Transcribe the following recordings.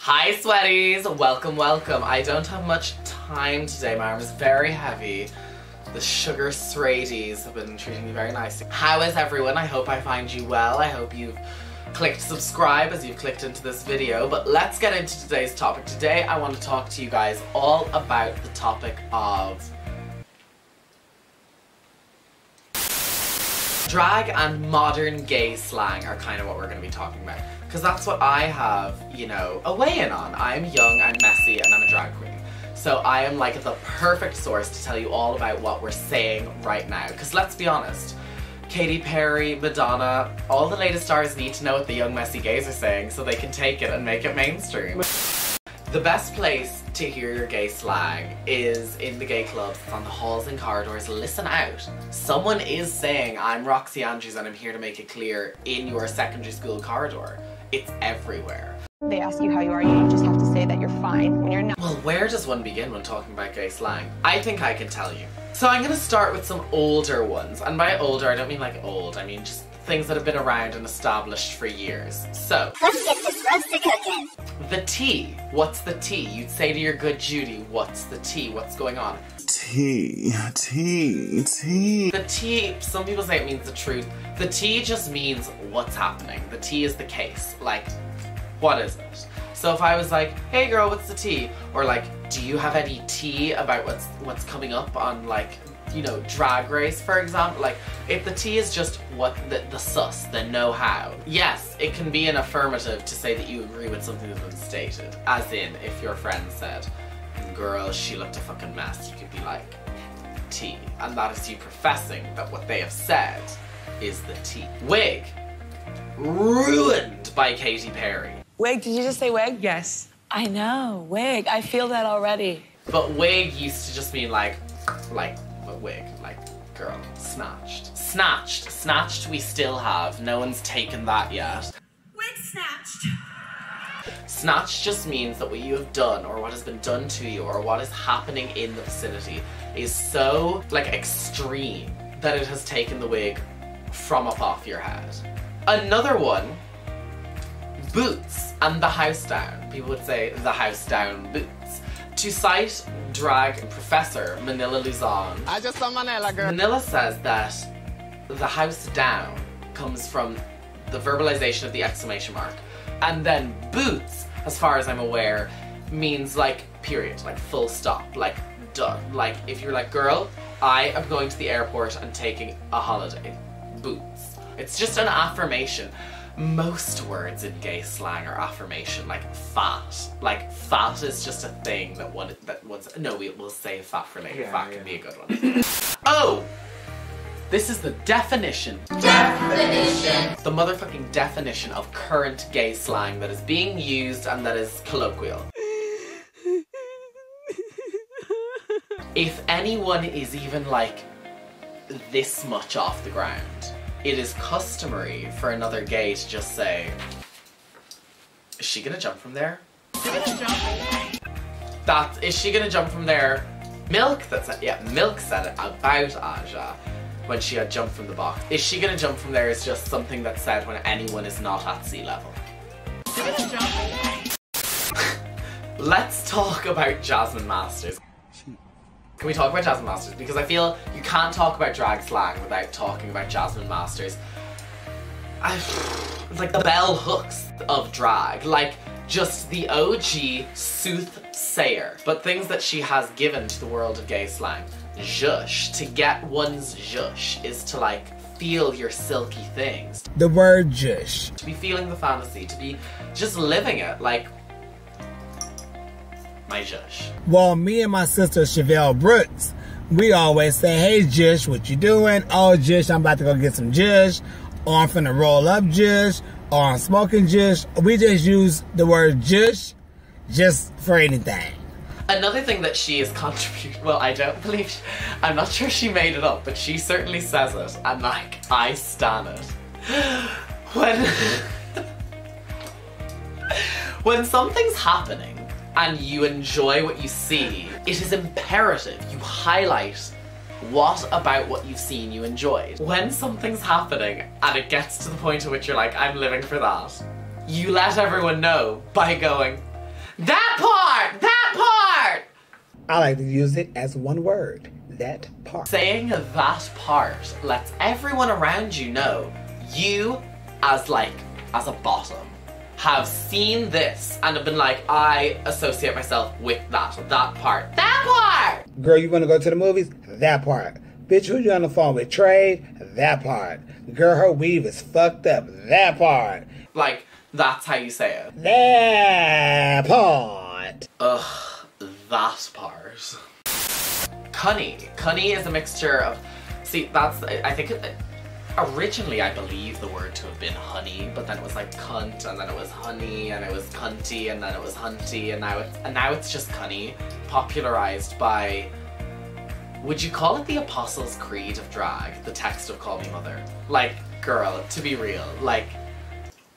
Hi sweaties, welcome. I don't have much time today, my arm is very heavy. The sugar sradies have been treating me very nicely. How is everyone? I hope I find you well. I hope you've clicked subscribe as you've clicked into this video, but let's get into today's topic. Today I want to talk to you guys all about the topic of drag and modern gay slang are kind of what we're going to be talking about. Because that's what I have, you know, a weigh-in on. I'm young, I'm messy, and I'm a drag queen. So I am like the perfect source to tell you all about what we're saying right now. Because let's be honest, Katy Perry, Madonna, all the latest stars need to know what the young messy gays are saying so they can take it and make it mainstream. The best place to hear your gay slang is in the gay clubs, it's on the halls and corridors. Listen out. Someone is saying, I'm Roxy Andrews and I'm here to make it clear in your secondary school corridor. It's everywhere. They ask you how you are, you just have to say that you're fine when you're not. Well, where does one begin when talking about gay slang? I think I can tell you. So I'm gonna start with some older ones. And by older, I don't mean like old, I mean just things that have been around and established for years. So, let's get this roasted cooking. The tea. What's the tea? You'd say to your good Judy, what's the tea? What's going on? Tea. The tea, some people say it means the truth. The tea just means what's happening. The tea is the case. Like, what is it? So if I was like, hey girl, what's the tea? Or like, do you have any tea about what's coming up on like, you know, Drag Race, for example? Like, if the tea is just what the sus, the know-how. Yes, it can be an affirmative to say that you agree with something that's been stated. As in, if your friend said, girl, she looked a fucking mess, you could be like, tea. And that is you professing that what they have said is the tea. Wig. Ruined by Katy Perry. Wig, did you just say wig? Yes. I know, wig. I feel that already. But wig used to just mean like a wig, like girl, snatched. Snatched we still have, no one's taken that yet. Wig snatched. Snatched just means that what you have done or what has been done to you or what is happening in the vicinity is so like extreme that it has taken the wig from up off your head. Another one, boots and the house down. People would say the house down boots. To cite drag professor Manila Luzon, I just saw Manila, girl. Manila says that the house down comes from the verbalization of the exclamation mark. And then boots, as far as I'm aware, means like period, like full stop, like done. Like if you're like, girl, I am going to the airport and taking a holiday. Boots. It's just an affirmation. Most words in gay slang are affirmation, like fat. Like fat is just a thing that we'll say fat for later. Fat can be a good one. Oh! This is the definition. The motherfucking definition of current gay slang that is being used and that is colloquial. If anyone is even like this much off the ground, it is customary for another gay to just say, is she gonna jump from there? Is she gonna jump from there? Milk said it about Aja when she had jumped from the box. Is she gonna jump from there is just something that's said when anyone is not at sea level. Let's talk about Jasmine Masters. Can we talk about Jasmine Masters? Because I feel you can't talk about drag slang without talking about Jasmine Masters. It's like the bell hooks of drag. Like, just the OG soothsayer. But things that she has given to the world of gay slang. Zhush. To get one's zhush is to like feel your silky things. The word zhush. To be feeling the fantasy. To be just living it. Like, my zhush. Well, me and my sister Chevelle Brooks, we always say, hey Jush, what you doing? Oh Jush, I'm about to go get some Jush. Or I'm finna roll up Jush. Or I'm smoking Jush. We just use the word Jush just for anything. Another thing that she has contributed, well, I'm not sure she made it up, but she certainly says it, and like, I stan it. When something's happening, and you enjoy what you see, it is imperative you highlight what about what you've seen you enjoyed. When something's happening and it gets to the point at which you're like, I'm living for that, you let everyone know by going, That part! That part! I like to use it as one word. That part. Saying that part lets everyone around you know you, as a bottom, have seen this and have been like, I associate myself with that part. That part! Girl, you wanna go to the movies? That part. Bitch, who you on the phone with? Trade? That part. Girl, her weave is fucked up. That part. Like, that's how you say it. That part. Ugh, that part. Cunny. Cunny is a mixture of... See, that's... I think... Originally, I believe the word to have been honey, but then it was like cunt, and then it was honey, and it was cunty, and then it was hunty, and now it's just cunny. Popularized by... Would you call it the Apostles' Creed of drag? The text of Call Me Mother? Like, girl, to be real, like...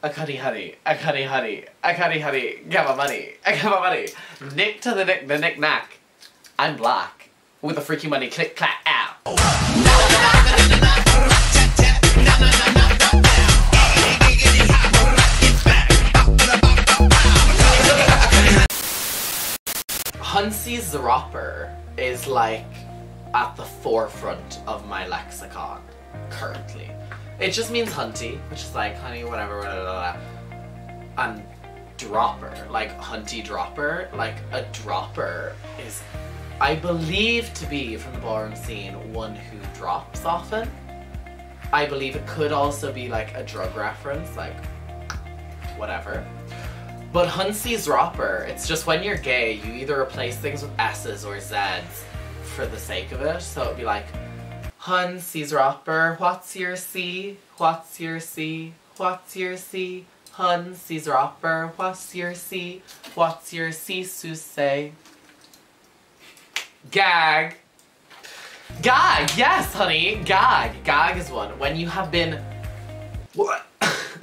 A cunny honey, a cunny honey, a cunny honey, get my money, I get my money. Nick to the knick knack. I'm black. With the freaky money, click clack, ow. Hunsey's Dropper is like at the forefront of my lexicon currently. It just means hunty, which is like honey, whatever, blah, blah, blah. And dropper, like hunty dropper, like a dropper is, I believe to be, from the ballroom scene, one who drops often. I believe it could also be like a drug reference, like whatever. But Hunsey's Dropper, it's just when you're gay, you either replace things with S's or Z's for the sake of it. So it'd be like, Hunsey's Dropper, what's your C? What's your C? What's your C? Hunsey's Dropper, what's your C? What's your C, Susay? Gag. Gag, yes, honey, gag. Gag is one. When you have been...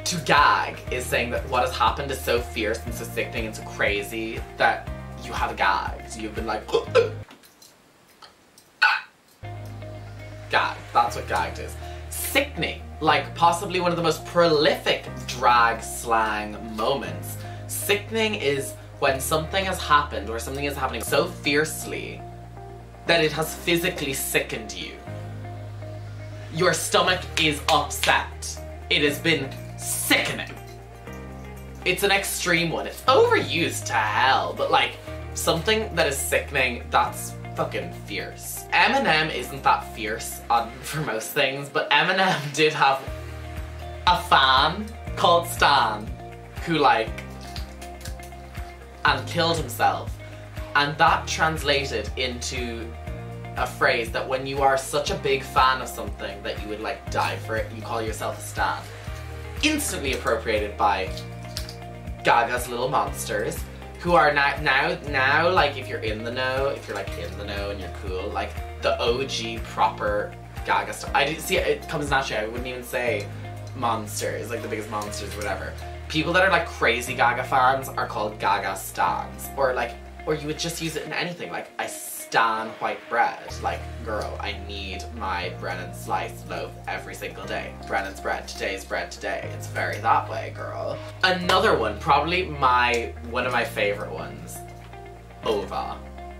To gag is saying that what has happened is so fierce and so sickening and so crazy that you have gagged. So you've been like... Gag. That's what gagged is. Sickening. Like possibly one of the most prolific drag slang moments. Sickening is when something has happened or something is happening so fiercely that it has physically sickened you. Your stomach is upset. It has been sickening. It's an extreme one. It's overused to hell, but like something that is sickening, that's fucking fierce. Eminem isn't that fierce for most things, but Eminem did have a fan called Stan who and killed himself. And that translated into a phrase that when you are such a big fan of something that you would like die for it, you call yourself a stan. Instantly appropriated by Gaga's Little Monsters, who are now like if you're in the know, if you're like in the know and you're cool, like the OG proper Gaga stuff. I didn't see it comes naturally. I wouldn't even say monsters, like the biggest monsters or whatever. People that are like crazy Gaga fans are called Gaga stans, or you would just use it in anything, like I stan white bread. Like, girl, I need my Brennan's sliced loaf every single day. Brennan's bread, today's bread today. It's very that way, girl. Another one, probably one of my favorite ones, ova.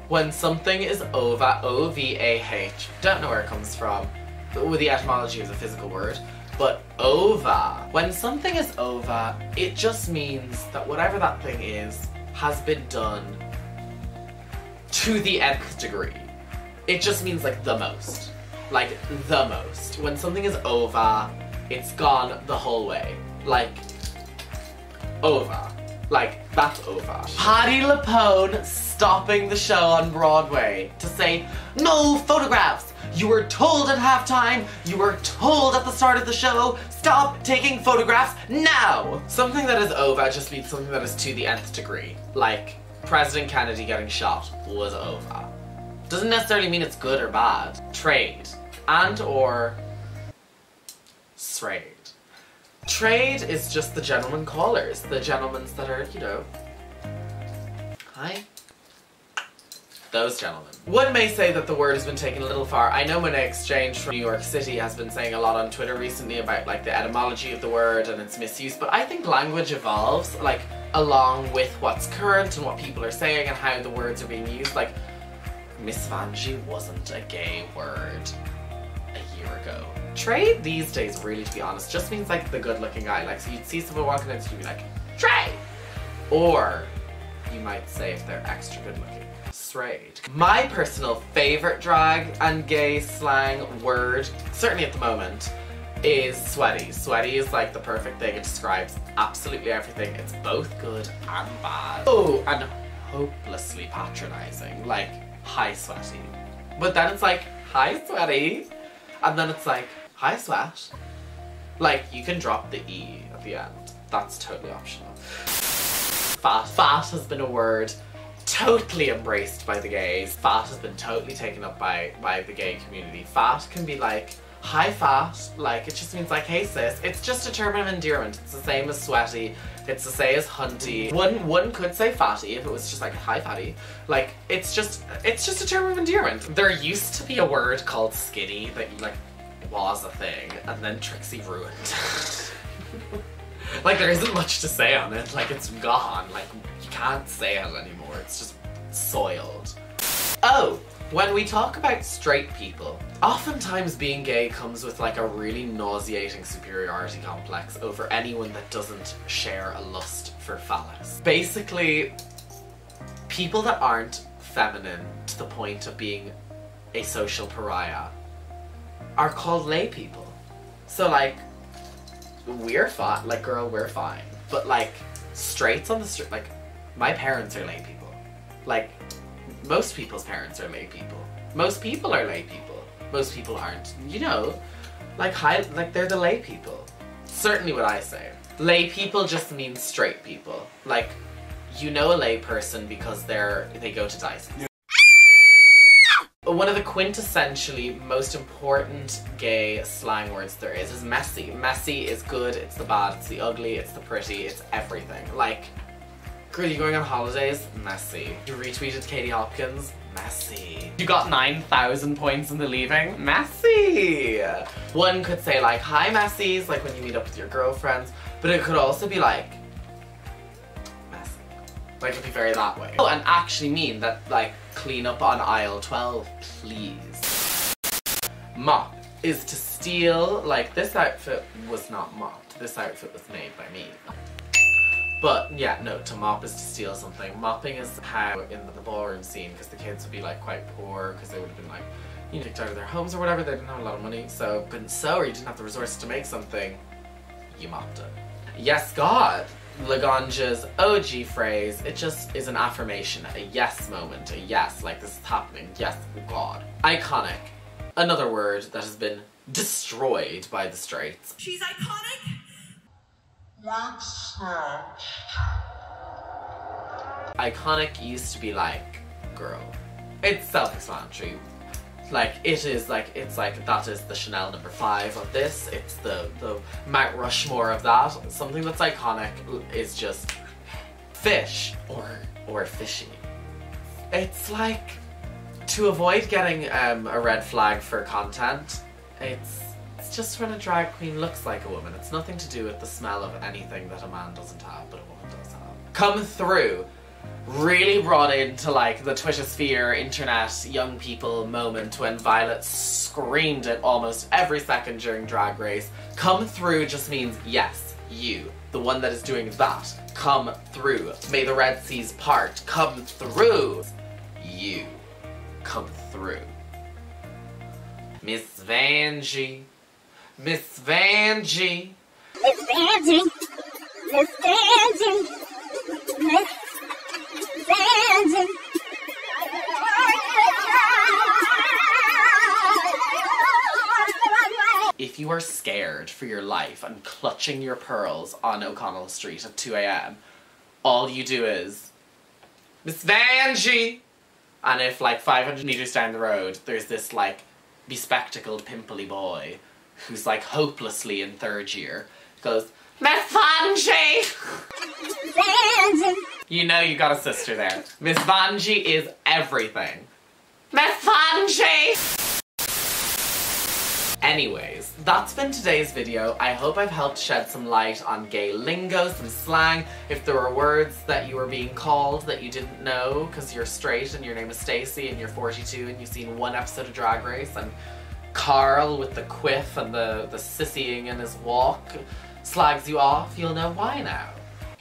When something is ova, O-V-A-H, don't know where it comes from, with the etymology of the physical word, but ova. When something is ova, it just means that whatever that thing is has been done to the nth degree. It just means like the most. Like the most. When something is ova, it's gone the whole way. Like, ova. Like, that's ova. Patti LuPone stopping the show on Broadway to say, no photographs! You were told at halftime, you were told at the start of the show, stop taking photographs now! Something that is ova just means something that is to the nth degree. Like, President Kennedy getting shot was over. Doesn't necessarily mean it's good or bad. Trade. And or strayed. Trade is just the gentleman callers. The gentlemen that are, you know, hi. those gentlemen. One may say that the word has been taken a little far. I know Monet Exchange from New York City has been saying a lot on Twitter recently about like the etymology of the word and its misuse, but I think language evolves like along with what's current and what people are saying and how the words are being used. Like, Miss Vanjie wasn't a gay word a year ago. Trey these days, really, to be honest, just means like the good looking guy. Like, so you'd see someone walking into you, be like, Trey! Or you might say if they're extra good looking, straight. My personal favorite drag and gay slang word, certainly at the moment, is sweaty. Sweaty is like the perfect thing. It describes absolutely everything. It's both good and bad. Oh, and hopelessly patronizing. Like, hi sweaty. But then it's like, hi sweaty. And then it's like, hi sweat. Like, you can drop the E at the end. That's totally optional. Fat. Fat has been a word totally embraced by the gays. Fat has been totally taken up by the gay community. Fat can be like, hi fat, like it just means like, hey sis. It's just a term of endearment. It's the same as sweaty. It's the same as hunty. One could say fatty if it was just like, hi fatty. Like, it's just a term of endearment. There used to be a word called skiddy that like was a thing, and then Trixie ruined. Like, there isn't much to say on it. Like, it's gone. Like, you can't say it anymore. It's just soiled. Oh, when we talk about straight people, oftentimes being gay comes with like a really nauseating superiority complex over anyone that doesn't share a lust for phallus. Basically, people that aren't feminine to the point of being a social pariah are called lay people. So like, we're fine, like girl, we're fine. But like, straights on the street, like, my parents are lay people. Like, most people's parents are lay people. Most people are lay people. Most people aren't. You know, like they're the lay people. Certainly what I say. Lay people just means straight people. Like, you know a lay person because they go to Dyson. Yeah. One of the quintessentially most important gay slang words there is messy. Messy is good, it's the bad, it's the ugly, it's the pretty, it's everything. Like, girl, you going on holidays? Messy. You retweeted Katie Hopkins? Messy. You got 9,000 points in the leaving? Messy. One could say like, hi messies, like when you meet up with your girlfriends, but it could also be like, messy. Like, it'd be very that way. Oh, and actually mean that, like, clean up on aisle 12, please. Mop is to steal, like, this outfit was not mopped. This outfit was made by me. But yeah, no, to mop is to steal something. Mopping is how in the ballroom scene, because the kids would be like quite poor, because they would have been like, you know, kicked out of their homes or whatever, they didn't have a lot of money, so couldn't sew or you didn't have the resources to make something, you mopped it. Yes, God. Laganja's OG phrase, it just is an affirmation, a yes moment, a yes, like this is happening, yes, God. Iconic, another word that has been destroyed by the straights. She's iconic. That's snatched. Iconic used to be like, girl. It's self-explanatory. Like, it is like, it's like, that is the Chanel number 5 of this. It's the Mount Rushmore of that. Something that's iconic is just fish or fishy. It's like, to avoid getting a red flag for content, it's just when a drag queen looks like a woman. It's nothing to do with the smell of anything that a man doesn't have, but a woman does have. Come through. Really brought into like the Twitter sphere, internet, young people moment when Violet screamed it almost every second during Drag Race. Come through just means yes, you, the one that is doing that. Come through. May the Red Seas part. Come through. You. Come through. Miss Vanjie. Miss Vanjie. Miss Vanjie. Miss Vanjie. Miss Vanjie. If you are scared for your life and clutching your pearls on O'Connell Street at 2 AM, all you do is, Miss Vanjie! And if like 500 meters down the road, there's this like bespectacled pimply boy who's like hopelessly in 3rd year, goes, Miss Vanjie! Vanjie. You know you got a sister there. Miss Vanjie is everything. My vanjie! Anyways, that's been today's video. I hope I've helped shed some light on gay lingo, some slang. If there were words that you were being called that you didn't know because you're straight and your name is Stacey and you're 42 and you've seen one episode of Drag Race, and Carl with the quiff and the sissying in his walk slags you off, you'll know why now.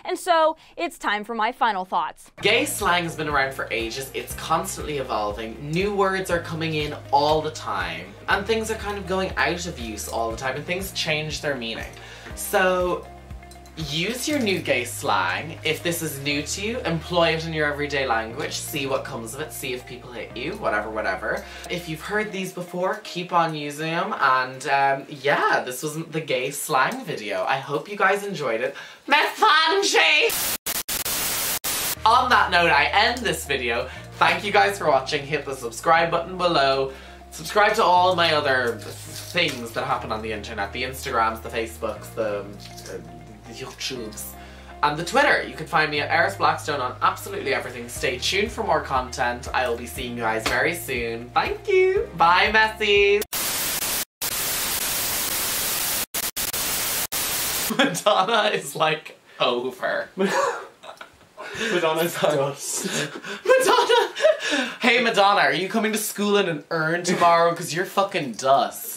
And so, it's time for my final thoughts. Gay slang has been around for ages. It's constantly evolving. New words are coming in all the time. And things are kind of going out of use all the time, and things change their meaning. So, use your new gay slang. If this is new to you, employ it in your everyday language. See what comes of it. See if people hit you. Whatever, whatever. If you've heard these before, keep on using them. And yeah, this was the gay slang video. I hope you guys enjoyed it. My vanjie! On that note, I end this video. Thank you guys for watching. Hit the subscribe button below. Subscribe to all my other things that happen on the internet. The Instagrams, the Facebooks, the YouTubes, and the Twitter. You can find me at Heiress Blackstone on absolutely everything. Stay tuned for more content. I will be seeing you guys very soon. Thank you. Bye, Messies. Madonna is like over. Madonna's dust. Madonna! Hey Madonna, are you coming to school in an urn tomorrow? Because you're fucking dust.